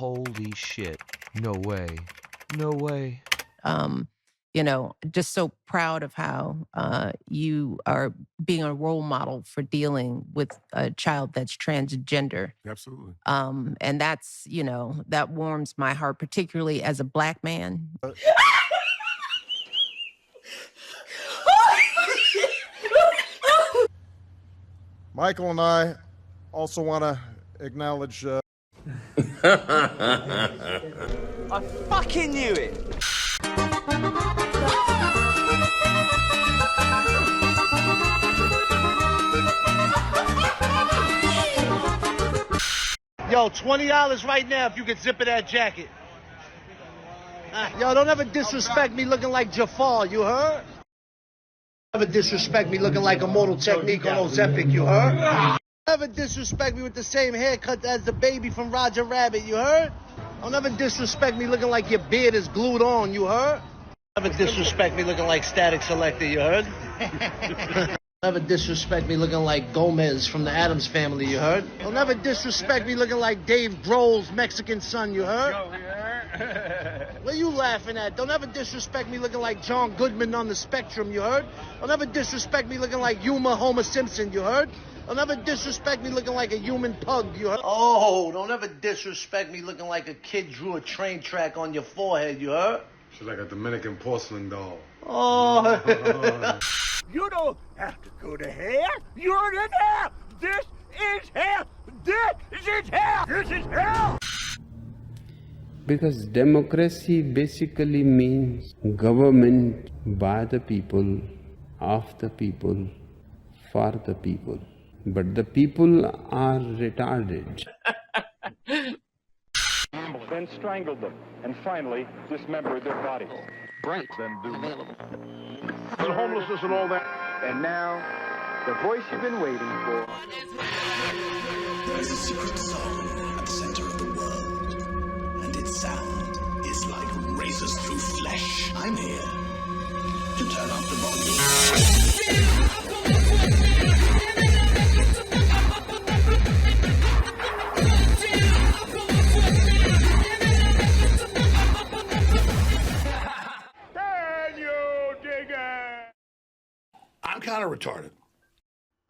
Holy shit. No way. No way. Just so proud of how you are being a role model for dealing with a child that's transgender. Absolutely. And that's, that warms my heart, particularly as a Black man. Michael and I also want to acknowledge. I fucking knew it! Yo, $20 right now if you could zip that jacket. Yo, don't ever disrespect me looking like Jafar, you heard? Don't ever disrespect me looking like Immortal Technique on Ozempic, you heard? Don't ever disrespect me with the same haircut as the baby from Roger Rabbit, you heard? Don't ever disrespect me looking like your beard is glued on, you heard? Don't ever disrespect me looking like Static Selector, you heard? Don't ever disrespect me looking like Gomez from the Addams Family, you heard? Don't ever disrespect me looking like Dave Grohl's Mexican son, you heard? What are you laughing at? Don't ever disrespect me looking like John Goodman on the Spectrum, you heard? Don't ever disrespect me looking like Yuma Homer Simpson, you heard? Don't ever disrespect me looking like a human pug, you heard? Oh, don't ever disrespect me looking like a kid drew a train track on your forehead, you heard? She's like a Dominican porcelain doll. Oh. You don't have to go to hell. You're in hell. This is hell. This is hell. This is hell. Because democracy basically means government by the people, of the people, for the people. But the people are retarded. Then strangled them, and finally dismembered their bodies. Right. Then do And homelessness and all that. And now, the voice you've been waiting for. There is a secret song at the center of the world, and its sound is like razors through flesh. I'm here to turn up the volume. I'm kind of retarded.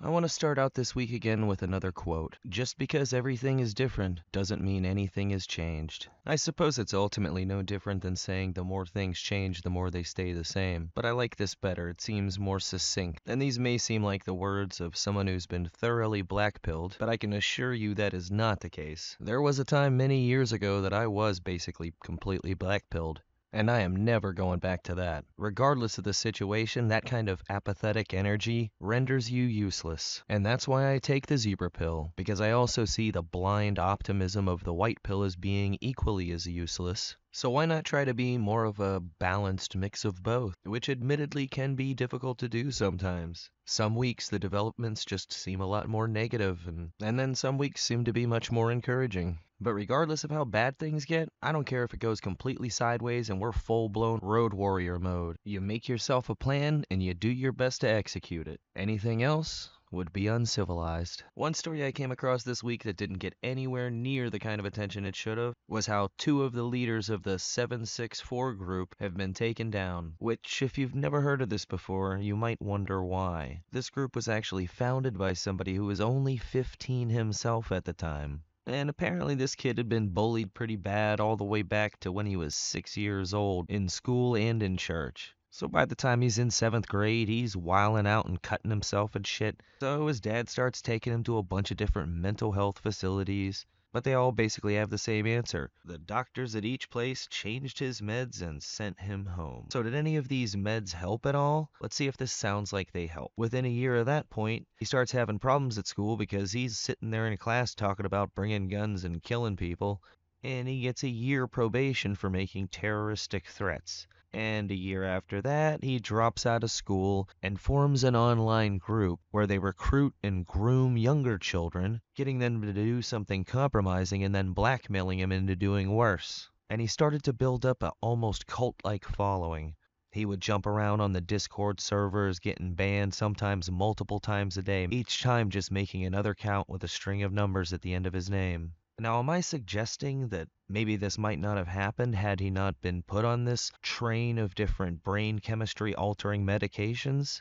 I want to start out this week again with another quote. Just because everything is different doesn't mean anything has changed. I suppose it's ultimately no different than saying the more things change, the more they stay the same. But I like this better. It seems more succinct. And these may seem like the words of someone who's been thoroughly black-pilled, but I can assure you that is not the case. There was a time many years ago that I was basically completely black-pilled. And I am never going back to that. Regardless of the situation, that kind of apathetic energy renders you useless. And that's why I take the zebra pill, because I also see the blind optimism of the white pill as being equally as useless. So why not try to be more of a balanced mix of both, which admittedly can be difficult to do sometimes. Some weeks the developments just seem a lot more negative, and then some weeks seem to be much more encouraging. But regardless of how bad things get, I don't care if it goes completely sideways and we're full-blown road warrior mode. You make yourself a plan and you do your best to execute it. Anything else would be uncivilized. One story I came across this week that didn't get anywhere near the kind of attention it should have was how 2 of the leaders of the 764 group have been taken down, which, if you've never heard of this before, you might wonder why. This group was actually founded by somebody who was only 15 himself at the time. And apparently this kid had been bullied pretty bad all the way back to when he was 6 years old, in school and in church. So by the time he's in 7th grade, he's wilding out and cutting himself and shit. So his dad starts taking him to a bunch of different mental health facilities. But they all basically have the same answer. The doctors at each place changed his meds and sent him home. So did any of these meds help at all? Let's see if this sounds like they help. Within a year of that point, he starts having problems at school because he's sitting there in class talking about bringing guns and killing people. And he gets a year probation for making terroristic threats. And a year after that, he drops out of school and forms an online group where they recruit and groom younger children, getting them to do something compromising and then blackmailing him into doing worse. And he started to build up an almost cult-like following. He would jump around on the Discord servers, getting banned sometimes multiple times a day, each time just making another count with a string of numbers at the end of his name. Now, am I suggesting that maybe this might not have happened had he not been put on this train of different brain chemistry altering medications?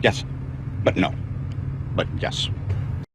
Yes, but no. But yes.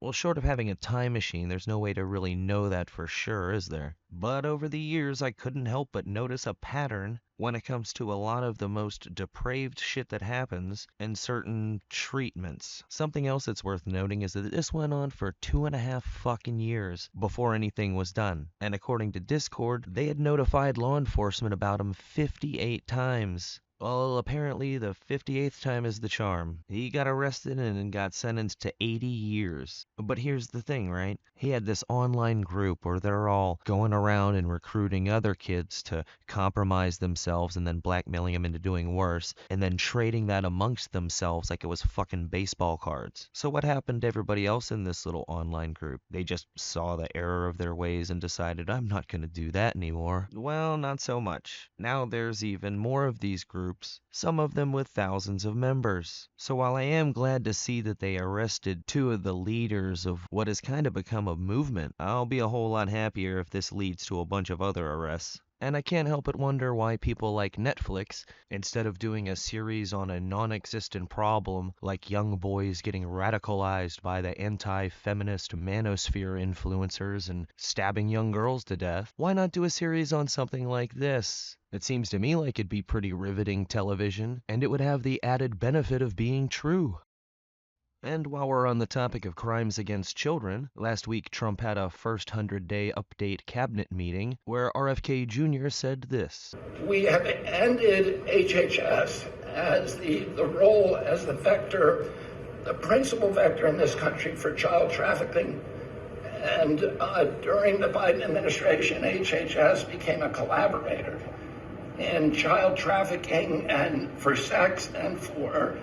Well, short of having a time machine, there's no way to really know that for sure, is there? But over the years, I couldn't help but notice a pattern when it comes to a lot of the most depraved shit that happens and certain treatments. Something else that's worth noting is that this went on for 2.5 fucking years before anything was done. And according to Discord, they had notified law enforcement about him 58 times. Well, apparently the 58th time is the charm. He got arrested and got sentenced to 80 years. But here's the thing, right? He had this online group where they're all going around and recruiting other kids to compromise themselves and then blackmailing them into doing worse, and then trading that amongst themselves like it was fucking baseball cards. So what happened to everybody else in this little online group? They just saw the error of their ways and decided, I'm not going to do that anymore. Well, not so much. Now there's even more of these groups, some of them with thousands of members. So while I am glad to see that they arrested 2 of the leaders of what has kind of become a movement, I'll be a whole lot happier if this leads to a bunch of other arrests. And I can't help but wonder why people like Netflix, instead of doing a series on a non-existent problem like young boys getting radicalized by the anti-feminist manosphere influencers and stabbing young girls to death, why not do a series on something like this? It seems to me like it'd be pretty riveting television, and it would have the added benefit of being true. And while we're on the topic of crimes against children, last week Trump had a first 100-day update cabinet meeting where RFK Jr. said this. We have ended HHS as the role as the vector, the principal vector in this country for child trafficking. And during the Biden administration, HHS became a collaborator in child trafficking and for sex and for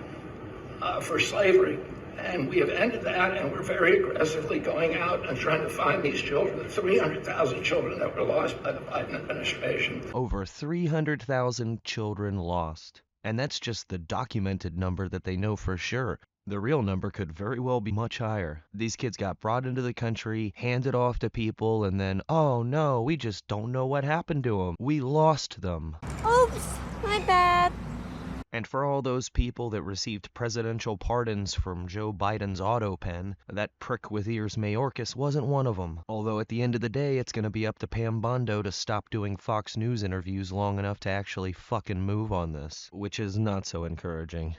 slavery. And we have ended that, and we're very aggressively going out and trying to find these children, the 300,000 children that were lost by the Biden administration. Over 300,000 children lost. And that's just the documented number that they know for sure. The real number could very well be much higher. These kids got brought into the country, handed off to people, and then, oh no, we just don't know what happened to them. We lost them. Oops, my bad. And for all those people that received presidential pardons from Joe Biden's auto pen, that prick with ears Mayorkas wasn't one of them. Although at the end of the day, it's going to be up to Pam Bondo to stop doing Fox News interviews long enough to actually fucking move on this, which is not so encouraging.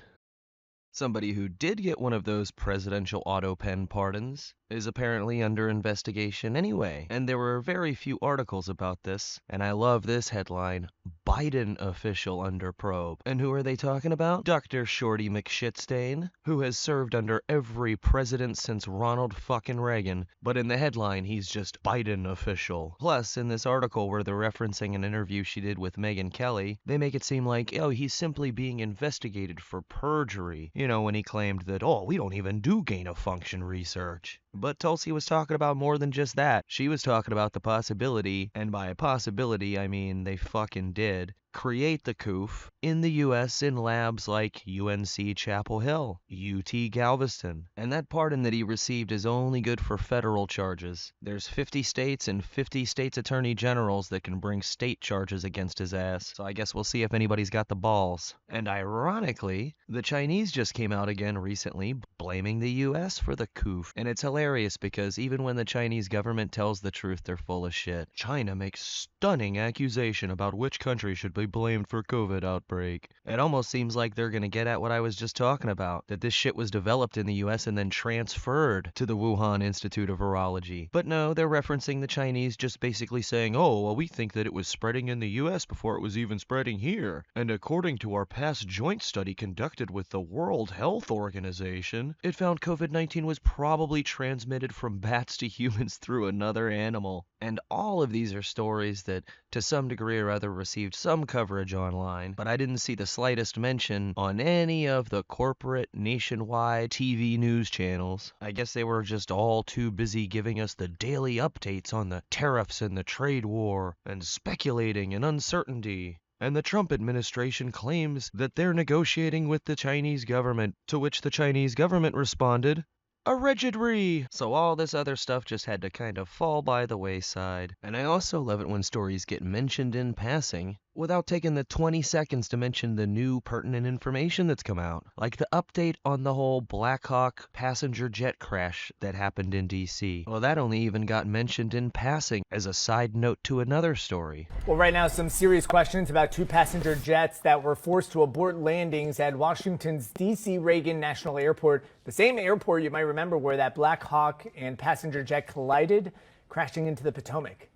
Somebody who did get one of those presidential auto pen pardons is apparently under investigation anyway. And there were very few articles about this, and I love this headline, Biden official under probe. And who are they talking about? Dr. Shorty McShitstain, who has served under every president since Ronald fucking Reagan, but in the headline he's just Biden official. Plus, in this article where they're referencing an interview she did with Megyn Kelly, they make it seem like, oh, he's simply being investigated for perjury. You know, when he claimed that, oh, we don't even do gain-of-function research. But Tulsi was talking about more than just that. She was talking about the possibility, and by possibility I mean they fucking did, create the COOF in the U.S. in labs like UNC Chapel Hill, UT Galveston. And that pardon that he received is only good for federal charges. There's 50 states and 50 states attorney generals that can bring state charges against his ass. So I guess we'll see if anybody's got the balls. And ironically, the Chinese just came out again recently blaming the U.S. for the COOF. And it's hilarious because even when the Chinese government tells the truth, they're full of shit. China makes stunning accusation about which country should be blamed for COVID outbreak. It almost seems like they're gonna get at what I was just talking about, that this shit was developed in the US and then transferred to the Wuhan Institute of Virology. But no, they're referencing the Chinese just basically saying, oh, well, we think that it was spreading in the US before it was even spreading here. And according to our past joint study conducted with the World Health Organization, it found COVID-19 was probably transmitted from bats to humans through another animal. And all of these are stories that, to some degree or other, received some coverage online, but I didn't see the slightest mention on any of the corporate nationwide TV news channels. I guess they were just all too busy giving us the daily updates on the tariffs and the trade war, and speculating and uncertainty. And the Trump administration claims that they're negotiating with the Chinese government, to which the Chinese government responded, allegedly. So all this other stuff just had to kind of fall by the wayside. And I also love it when stories get mentioned in passing without taking the 20 seconds to mention the new pertinent information that's come out, like the update on the whole Black Hawk passenger jet crash that happened in DC. Well, that only even got mentioned in passing as a side note to another story. Well, right now, some serious questions about two passenger jets that were forced to abort landings at Washington's DC Reagan National Airport, the same airport you might remember where that Black Hawk and passenger jet collided, crashing into the Potomac.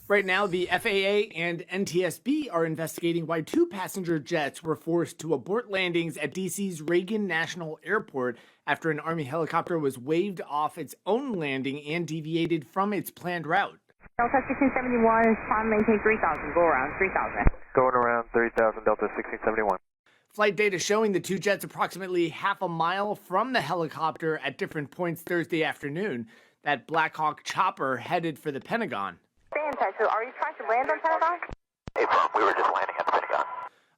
Right now, the FAA and NTSB are investigating why two passenger jets were forced to abort landings at DC's Reagan National Airport after an Army helicopter was waved off its own landing and deviated from its planned route. Delta 1671 is trying to maintain 3,000. Go around 3,000. Going around 3,000, Delta 1671. Flight data showing the two jets approximately half a mile from the helicopter at different points Thursday afternoon. That Black Hawk chopper headed for the Pentagon. Stay in touch. So are you trying to land on Pentagon? Hey, Bob, we were just landing at the Pentagon.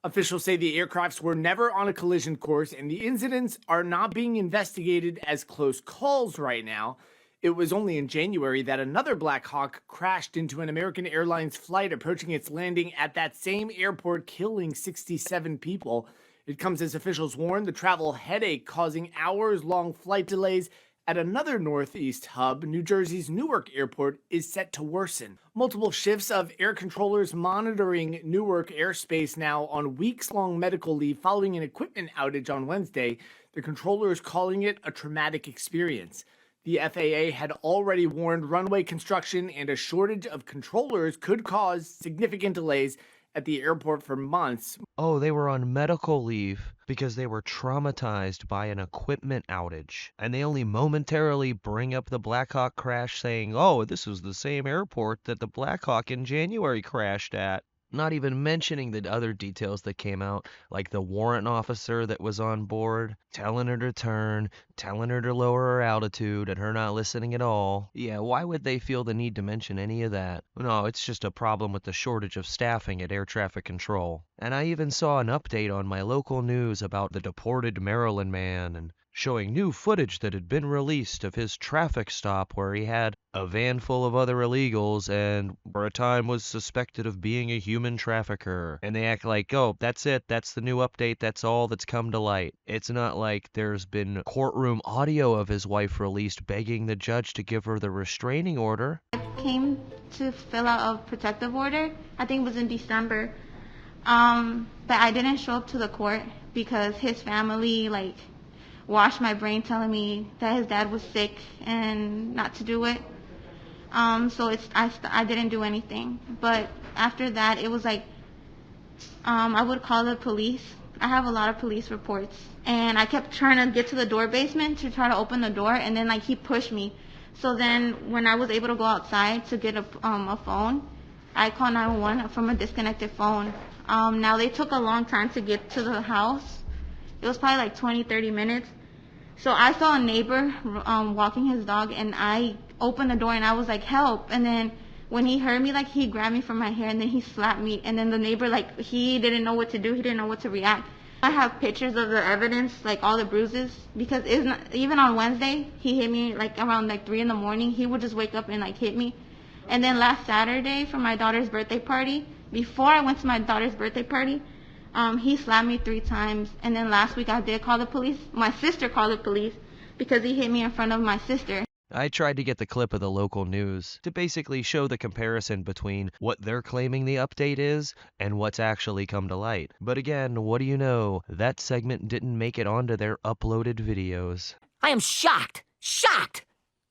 Officials say the aircrafts were never on a collision course, and the incidents are not being investigated as close calls right now. It was only in January that another Black Hawk crashed into an American Airlines flight approaching its landing at that same airport, killing 67 people. It comes as officials warn the travel headache causing hours-long flight delays at another Northeast hub, New Jersey's Newark Airport, is set to worsen. Multiple shifts of air controllers monitoring Newark airspace now on weeks-long medical leave following an equipment outage on Wednesday. The controllers calling it a traumatic experience. The FAA had already warned runway construction and a shortage of controllers could cause significant delays at the airport for months. Oh, they were on medical leave because they were traumatized by an equipment outage. And they only momentarily bring up the Black Hawk crash saying, oh, this was the same airport that the Black Hawk in January crashed at. Not even mentioning the other details that came out, like the warrant officer that was on board, telling her to turn, telling her to lower her altitude, and her not listening at all. Yeah, why would they feel the need to mention any of that? No, it's just a problem with the shortage of staffing at air traffic control. And I even saw an update on my local news about the deported Maryland man, and showing new footage that had been released of his traffic stop where he had a van full of other illegals and for a time was suspected of being a human trafficker. And they act like, oh, that's it, that's the new update, that's all that's come to light. It's not like there's been courtroom audio of his wife released begging the judge to give her the restraining order. I came to fill out a protective order, I think it was in December, but I didn't show up to the court because his family, washed my brain telling me that his dad was sick and not to do it. So I didn't do anything. But after that, it was I would call the police. I have a lot of police reports. And I kept trying to get to the door basement to try to open the door, and then he pushed me. So then when I was able to go outside to get a phone, I called 911 from a disconnected phone. Now they took a long time to get to the house. It was probably 20-30 minutes. So I saw a neighbor walking his dog, and I opened the door and I was like, help. And then when he heard me, he grabbed me from my hair and then he slapped me. And then the neighbor, he didn't know what to do. He didn't know what to react. I have pictures of the evidence, all the bruises, because even on Wednesday, he hit me around 3 in the morning. He would just wake up and hit me. And then last Saturday for my daughter's birthday party, before I went to my daughter's birthday party, he slapped me 3 times, and then last week I did call the police. My sister called the police because he hit me in front of my sister. I tried to get the clip of the local news to basically show the comparison between what they're claiming the update is and what's actually come to light. But again, what do you know? That segment didn't make it onto their uploaded videos. I am shocked. Shocked!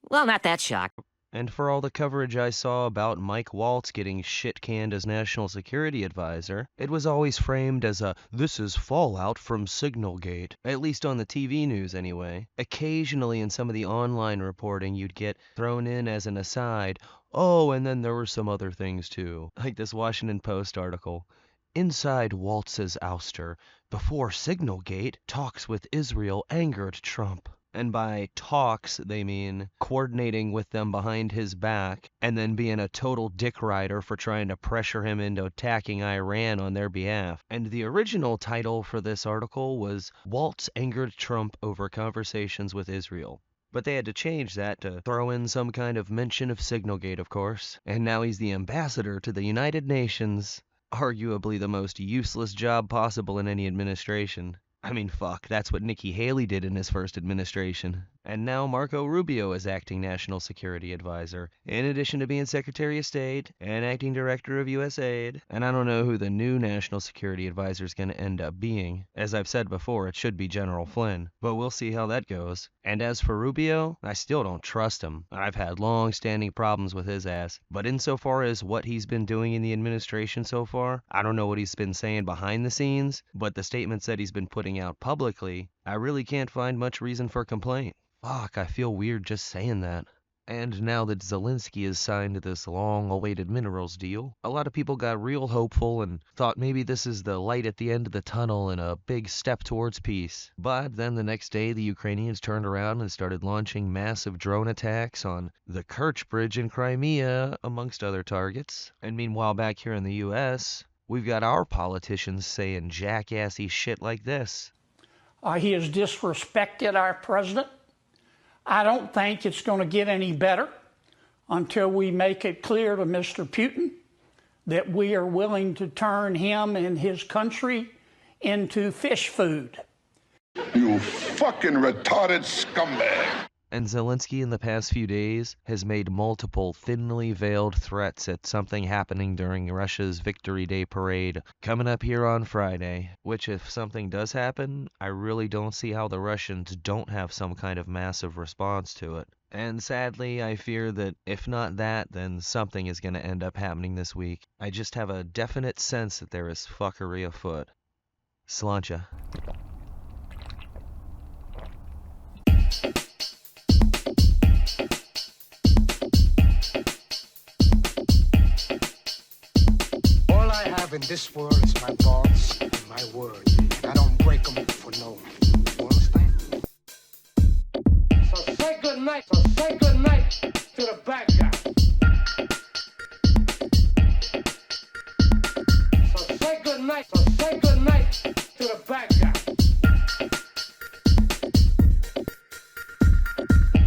Well, not that shocked. And for all the coverage I saw about Mike Waltz getting shit-canned as National Security Advisor, it was always framed as this is fallout from Signalgate, at least on the TV news anyway. Occasionally in some of the online reporting you'd get thrown in as an aside, oh, and then there were some other things too, like this Washington Post article. Inside Waltz's ouster, before Signalgate, talks with Israel angered Trump. And by talks, they mean coordinating with them behind his back and then being a total dick rider for trying to pressure him into attacking Iran on their behalf. And the original title for this article was Waltz Angered Trump Over Conversations with Israel. But they had to change that to throw in some kind of mention of Signalgate, of course. And now he's the ambassador to the United Nations. Arguably the most useless job possible in any administration. I mean, fuck, that's what Nikki Haley did in his first administration. And now Marco Rubio is acting National Security Advisor, in addition to being Secretary of State and acting Director of USAID. And I don't know who the new National Security Advisor is going to end up being. As I've said before, it should be General Flynn, but we'll see how that goes. And as for Rubio, I still don't trust him. I've had long-standing problems with his ass. But insofar as what he's been doing in the administration so far, I don't know what he's been saying behind the scenes, but the statements that he's been putting out publicly, I really can't find much reason for complaint. Fuck, I feel weird just saying that. And now that Zelensky has signed this long-awaited minerals deal, a lot of people got real hopeful and thought maybe this is the light at the end of the tunnel and a big step towards peace. But then the next day, the Ukrainians turned around and started launching massive drone attacks on the Kerch Bridge in Crimea, amongst other targets. And meanwhile, back here in the U.S., we've got our politicians saying jackassy shit like this. He has disrespected our president. I don't think it's going to get any better until we make it clear to Mr. Putin that we are willing to turn him and his country into fish food. You fucking retarded scumbag. And Zelensky in the past few days has made multiple thinly veiled threats at something happening during Russia's Victory Day parade coming up here on Friday, which if something does happen, I really don't see how the Russians don't have some kind of massive response to it. And sadly, I fear that if not that, then something is going to end up happening this week. I just have a definite sense that there is fuckery afoot. Sláinte. In this world is my thoughts and my words, and I don't break them for no one. You understand? So say good night to the bad guy. So say good night to the bad guy.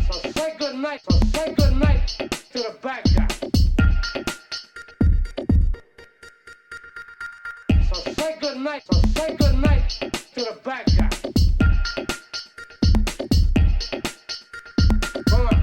So say good night to the bad guy. Say good night to the bad guy. Come on.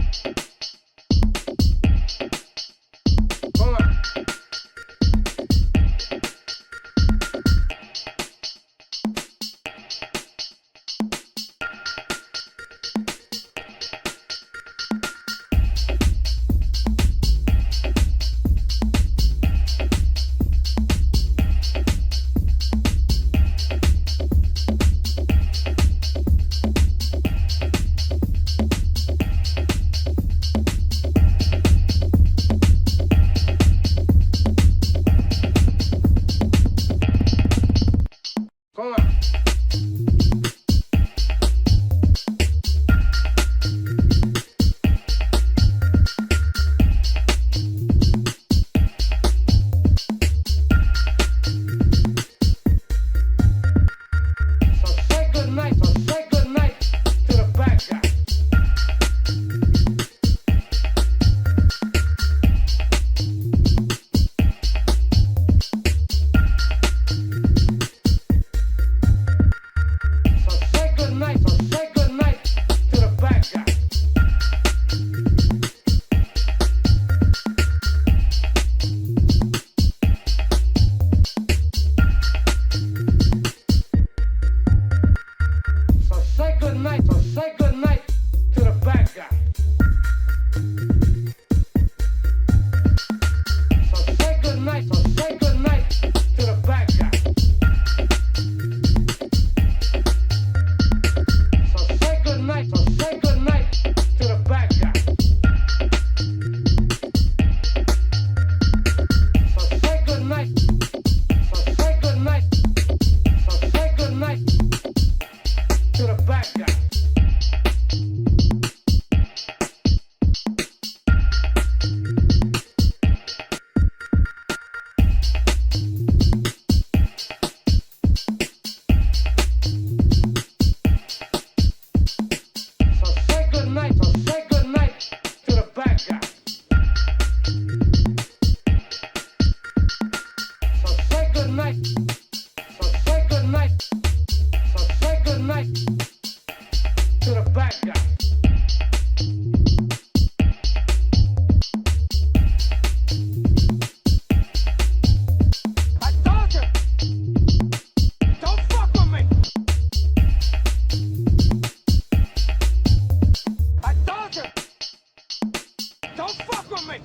with me!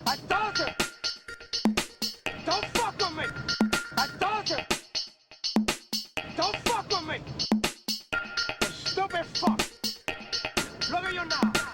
I told you! Don't fuck with me! I told you! Don't fuck with me! You stupid fuck! Look at you now!